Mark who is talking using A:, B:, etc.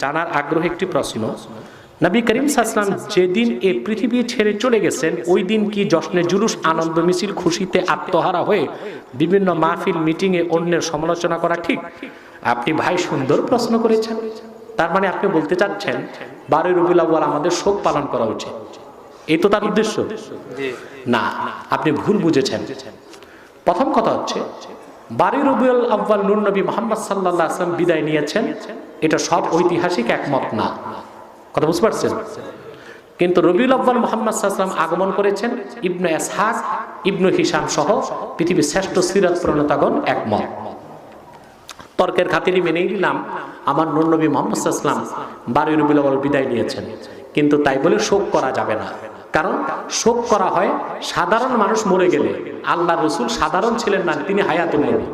A: জানার আগ্রহ একটি প্রশ্ন, নবী করিম সাল্লাল্লাহু আলাইহি ওয়াসাল্লাম যেদিন এই পৃথিবী ছেড়ে চলে গেছেন ওই দিন কি জশ্নে জুলুস, আনন্দ মিছিল, খুশিতে আত্মহারা হয়ে বিভিন্ন মাহফিল মিটিংয়ে অন্যের সমালোচনা করা ঠিক? আপনি ভাই সুন্দর প্রশ্ন করেছেন। তার মানে আপনি বলতে চাচ্ছেন 12 রবিউল আউয়াল আমাদের শোক পালন করা উচিত, এই তো তার উদ্দেশ্য? না, আপনি ভুল বুঝেছেন। প্রথম কথা হচ্ছে 12 রবিউল আউয়াল নূর নবী মুহাম্মদ সাল্লাল্লাহু আলাইহি ওয়াসাল্লাম বিদায় নিয়েছেন, এটা সব ঐতিহাসিক একমত না। কথা বুঝতে পারছেন? কিন্তু রবিউল আউয়াল মুহাম্মদ সাল্লাল্লাহু আলাইহি ওয়াসাল্লাম আগমন করেছেন, ইবনে ইসহাক, ইবনে হিশাম সহ পৃথিবীর শ্রেষ্ঠ সিরাত প্রণেতাগণ একমত। তর্কের খাতিরে মেনেই নিলাম আমার নূর নবী মুহাম্মদ সাল্লাল্লাহু আলাইহি ওয়াসাল্লাম 12 রবিউল আউয়াল বিদায় নিয়েছেন, কিন্তু তাই বলে শোক করা যাবে না। কারণ শোক করা হয় সাধারণ মানুষ মরে গেলে, আল্লাহর রাসূল সাধারণ ছিলেন না, তিনি হায়াতুল নবী।